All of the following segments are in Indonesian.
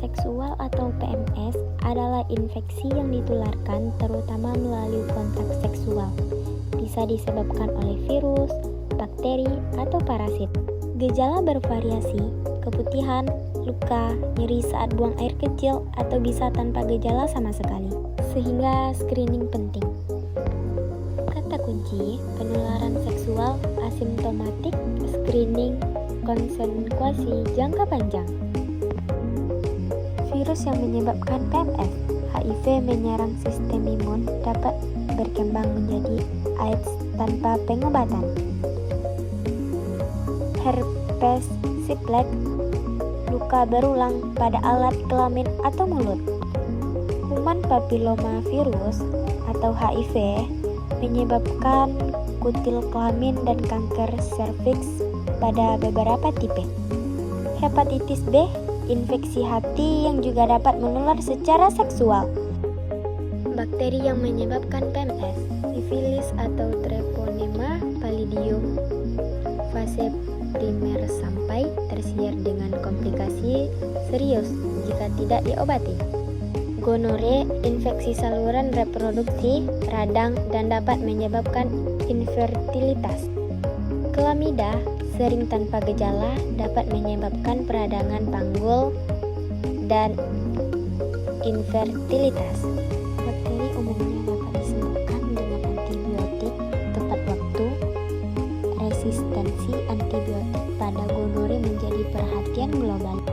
seksual atau PMS adalah infeksi yang ditularkan terutama melalui kontak seksual. Bisa disebabkan oleh virus, bakteri, atau parasit. Gejala bervariasi, keputihan, luka, nyeri saat buang air kecil, atau bisa tanpa gejala sama sekali. Sehingga screening penting. Kata kunci, penularan seksual asimptomatik, screening, konsekuensi jangka panjang. Virus yang menyebabkan PMS, HIV menyerang sistem imun dapat berkembang menjadi AIDS tanpa pengobatan. Herpes simplex, luka berulang pada alat kelamin atau mulut. Human papilloma virus atau HIV menyebabkan kutil kelamin dan kanker serviks pada beberapa tipe. Hepatitis B, infeksi hati yang juga dapat menular secara seksual. Bakteri yang menyebabkan PMS, sifilis atau treponema pallidum fase primer sampai tersier dengan komplikasi serius jika tidak diobati. Gonore, infeksi saluran reproduksi, radang dan dapat menyebabkan infertilitas. Klamida, sering tanpa gejala, dapat menyebabkan peradangan panggul dan infertilitas. Bakteri umumnya dapat disembuhkan dengan antibiotik tepat waktu. Resistensi antibiotik pada gonore menjadi perhatian global.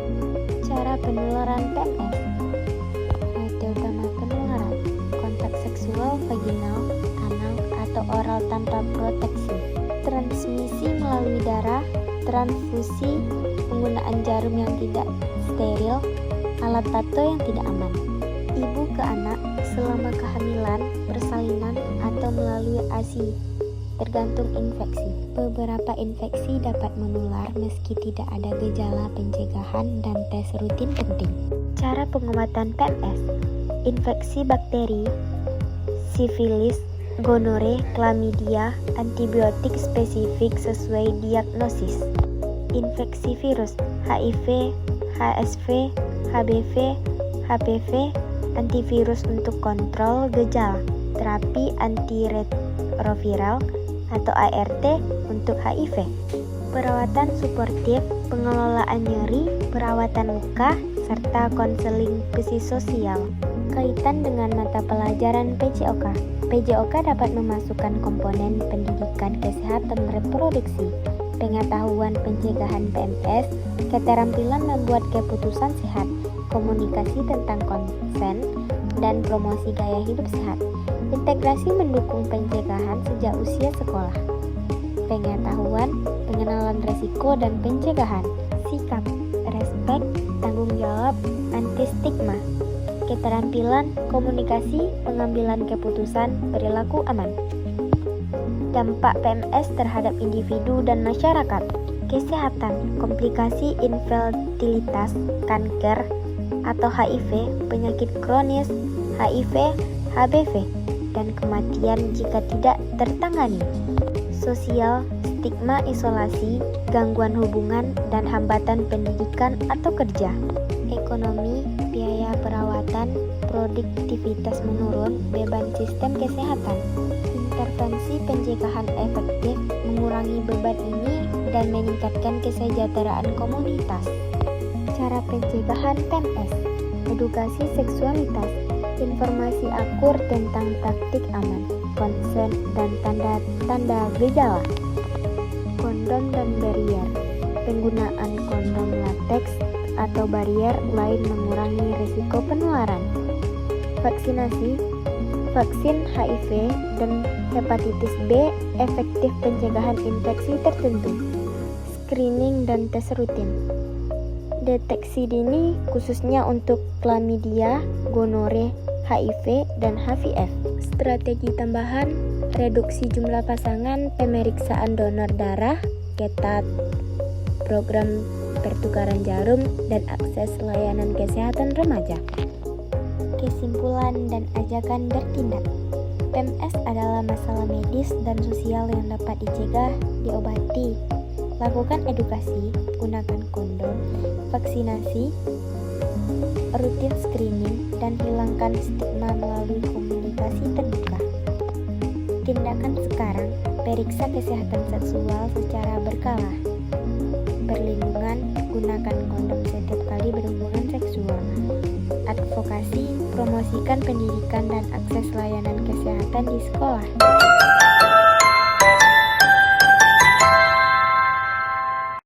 Cara penularan PMS. Rute utama penularan: kontak seksual vaginal, anal, atau oral tanpa proteksi. Transmisi melalui darah, transfusi, penggunaan jarum yang tidak steril, alat tato yang tidak aman. Ibu ke anak selama kehamilan, persalinan, atau melalui ASI, tergantung infeksi. Beberapa infeksi dapat menular meski tidak ada gejala pencegahan dan tes rutin penting. Cara pengobatan PMS: infeksi bakteri, sifilis, gonore, klamidia, antibiotik spesifik sesuai diagnosis. Infeksi virus, HIV, HSV, HBV, HPV, antivirus untuk kontrol gejala, terapi antiretroviral atau ART untuk HIV. Perawatan suportif, pengelolaan nyeri, perawatan luka, serta konseling psikososial. Kaitan dengan mata pelajaran PJOK. PJOK dapat memasukkan komponen pendidikan kesehatan reproduksi, pengetahuan pencegahan PMS, keterampilan membuat keputusan sehat, komunikasi tentang konsen, dan promosi gaya hidup sehat. Integrasi mendukung pencegahan sejak usia sekolah. Pengetahuan, pengenalan resiko dan pencegahan. Sikap, respek, tanggung jawab, anti stigma. Keterampilan, komunikasi, pengambilan keputusan, perilaku aman. Dampak PMS terhadap individu dan masyarakat. Kesehatan, komplikasi infertilitas, kanker atau HIV, penyakit kronis, HIV, HBV, dan kematian jika tidak tertangani. Sosial, stigma isolasi, gangguan hubungan, dan hambatan pendidikan atau kerja. Ekonomi, biaya perawatan, produktivitas menurun, beban sistem kesehatan. Intervensi pencegahan efektif mengurangi beban ini dan meningkatkan kesejahteraan komunitas. Cara pencegahan PMS: edukasi seksualitas, informasi akur tentang taktik aman, konsen dan tanda-tanda gejala. Kondom dan barier. Penggunaan kondom lateks atau barier lain mengurangi risiko penularan. Vaksinasi. Vaksin HIV dan hepatitis B efektif pencegahan infeksi tertentu. Screening dan tes rutin. Deteksi dini khususnya untuk klamidia, gonore, HIV, dan HVF. Strategi tambahan: reduksi jumlah pasangan, pemeriksaan donor darah, ketat, program pertukaran jarum, dan akses layanan kesehatan remaja. Kesimpulan dan ajakan bertindak. PMS adalah masalah medis dan sosial yang dapat dicegah, diobati. Lakukan edukasi, gunakan kondom, vaksinasi, rutin screening, dan hilangkan stigma melalui komunikasi terbuka. Tindakan sekarang, periksa kesehatan seksual secara berkala. Perlindungan, gunakan kondom setiap kali berhubungan seksual. Advokasi, promosikan pendidikan dan akses layanan kesehatan di sekolah.